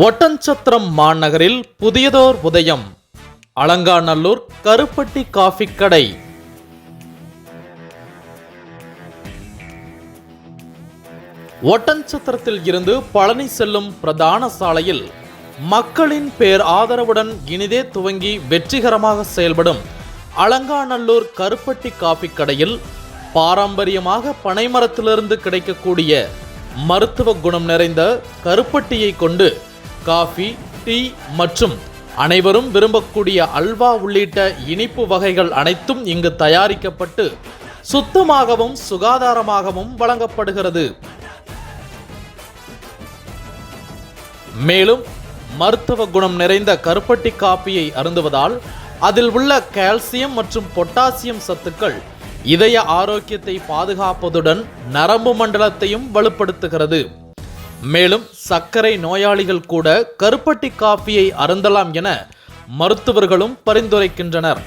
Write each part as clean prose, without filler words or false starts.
ஒட்டன்சத்திரம் மாநகரில் புதியதோர் உதயம். அலங்காநல்லூர் கருப்பட்டி காஃபி கடை. ஒட்டன்சத்திரத்தில் இருந்து பழனி செல்லும் பிரதான சாலையில் மக்களின் பேர் ஆதரவுடன் இனிதே துவங்கி வெற்றிகரமாக செயல்படும் அலங்காநல்லூர் கருப்பட்டி காஃபி கடையில் பாரம்பரியமாக பனைமரத்திலிருந்து கிடைக்கக்கூடிய மருத்துவ குணம் நிறைந்த கருப்பட்டியை கொண்டு காஃபி, டீ மற்றும் அனைவரும் விரும்பக்கூடிய அல்வா உள்ளிட்ட இனிப்பு வகைகள் அனைத்தும் இங்கு தயாரிக்கப்பட்டு சுத்தமாகவும் சுகாதாரமாகவும் வழங்கப்படுகிறது. மேலும் மருத்துவ குணம் நிறைந்த கருப்பட்டி காப்பியை அருந்துவதால் அதில் உள்ள கால்சியம் மற்றும் பொட்டாசியம் சத்துக்கள் இதய ஆரோக்கியத்தை பாதுகாப்பதுடன் நரம்பு மண்டலத்தையும் வலுப்படுத்துகிறது. மேலும் சர்க்கரை நோயாளிகள் கூட கருப்பட்டி காஃபியை அருந்தலாம் என மருத்துவர்களும் பரிந்துரைக்கின்றனர்.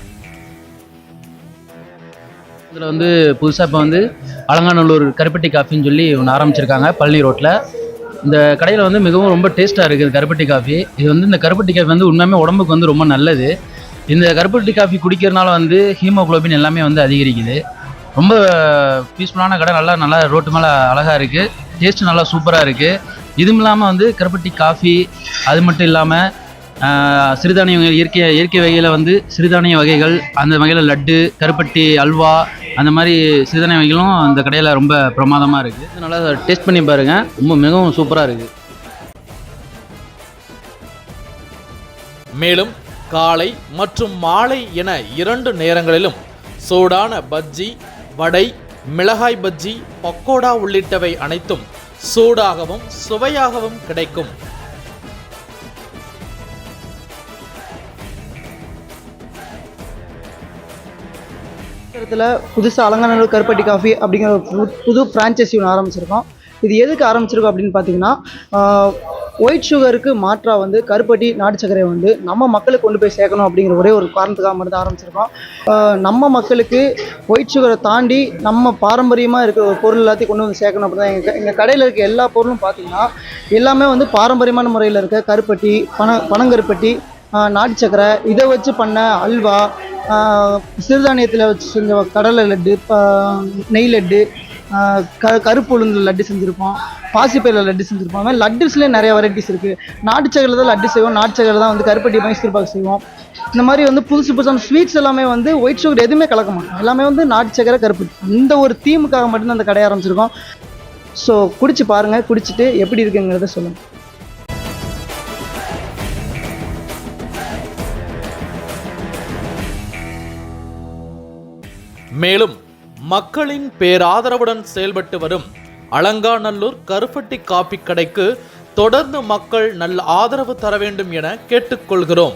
இதில் புதுசாக இப்போ அலங்காநல்லூர் கருப்பட்டி காஃபின்னு சொல்லி ஒன்று ஆரம்பிச்சிருக்காங்க பழனி ரோட்டில். இந்த கடையில் மிகவும் ரொம்ப டேஸ்ட்டாக இருக்குது கருப்பட்டி காஃபி. இது இந்த கருப்பட்டி காஃபி உண்மையுமே உடம்புக்கு ரொம்ப நல்லது. இந்த கருப்பட்டி காஃபி குடிக்கிறதுனால ஹீமோகுளோபின் எல்லாமே அதிகரிக்குது. ரொம்ப பீஸ்ஃபுல்லான கடை, நல்லா ரோட்டு மேலே அழகாக இருக்குது. டேஸ்ட்டு நல்லா சூப்பராக இருக்குது. இதுவும் இல்லாமல் கருப்பட்டி காஃபி அது மட்டும் இல்லாமல் சிறுதானிய இயற்கை வகையில் சிறுதானிய வகைகள், அந்த வகையில் லட்டு, கருப்பட்டி அல்வா, அந்த மாதிரி சிறுதானிய வகைகளும் அந்த கடையில் ரொம்ப பிரமாதமாக இருக்குது. இது நல்லா டேஸ்ட் பண்ணி பாருங்கள், மிகவும் சூப்பராக இருக்குது. மேலும் காலை மற்றும் மாலை என 2 நேரங்களிலும் சூடான பஜ்ஜி, வடை, மிளகாய் பஜ்ஜி, பக்கோடா உள்ளிட்டவை அனைத்தும் சூடாகவும் சுவையாகவும் கிடைக்கும். புதுசாக அலங்காநல்லூர் கருப்பட்டி காஃபி அப்படிங்கிற ஒரு புது ஃப்ரான்ச்சைசி ஒன்று ஆரம்பிச்சிருக்கோம். இது எதுக்கு ஆரம்பிச்சிருக்கோம் அப்படின்னு பார்த்தீங்கன்னா, ஒயிட் சுகருக்கு மாற்றாக கருப்பட்டி, நாட்டு சர்க்கரை நம்ம மக்களுக்கு கொண்டு போய் சேர்க்கணும் அப்படிங்கிற ஒரே ஒரு காரணத்துக்காக மட்டும் தான் ஆரம்பிச்சிருக்கோம். நம்ம மக்களுக்கு ஒயிட் சுகரை தாண்டி நம்ம பாரம்பரியமாக இருக்கிற ஒரு பொருள் எல்லாத்தையும் கொண்டு சேர்க்கணும் அப்படி தான் எங்கள் கடையில் இருக்க எல்லா பொருளும் பார்த்திங்கன்னா எல்லாமே பாரம்பரியமான முறையில் இருக்க கருப்பட்டி, பனங்கருப்பட்டி, நாட்டு சர்க்கரை, இதை வச்சு பண்ண அல்வா, சிறுதானியத்தில் வச்சு செஞ்ச கடலை லட்டு, நெய் லட்டு, கருப்பு உளுந்து லட்டு செஞ்சுருப்போம், பாசிப்பயிரில் லட்டு செஞ்சுருப்போம். அது மாதிரி லட்டுஸ்லேயே நிறைய வெரைட்டிஸ் இருக்குது. நாட்டு சக்கரையில் தான் லட்டு செய்வோம், நாட்டு சக்கரை தான் கருப்பட்டி மைசூர் பாக்கு செய்வோம். இந்த மாதிரி புதுசான ஸ்வீட்ஸ் எல்லாமே ஒயிட் சுகர் எதுவுமே கலக்க மாட்டோம். எல்லாமே நாட்டு சக்கரை, கருப்பட்டி, இந்த ஒரு தீமுக்காக மட்டும்தான் அந்த கடையை ஆரம்பிச்சிருக்கோம். ஸோ குடிச்சு பாருங்கள், குடிச்சிட்டு எப்படி இருக்குங்கிறத சொல்லுங்கள். மேலும் மக்களின் பேராதரவுடன் செயல்பட்டு வரும் அலங்காநல்லூர் கருப்பட்டி காபி கடைக்கு தொடர்ந்து மக்கள் நல்ல ஆதரவு தர வேண்டும் என கேட்டுக்கொள்கிறோம்.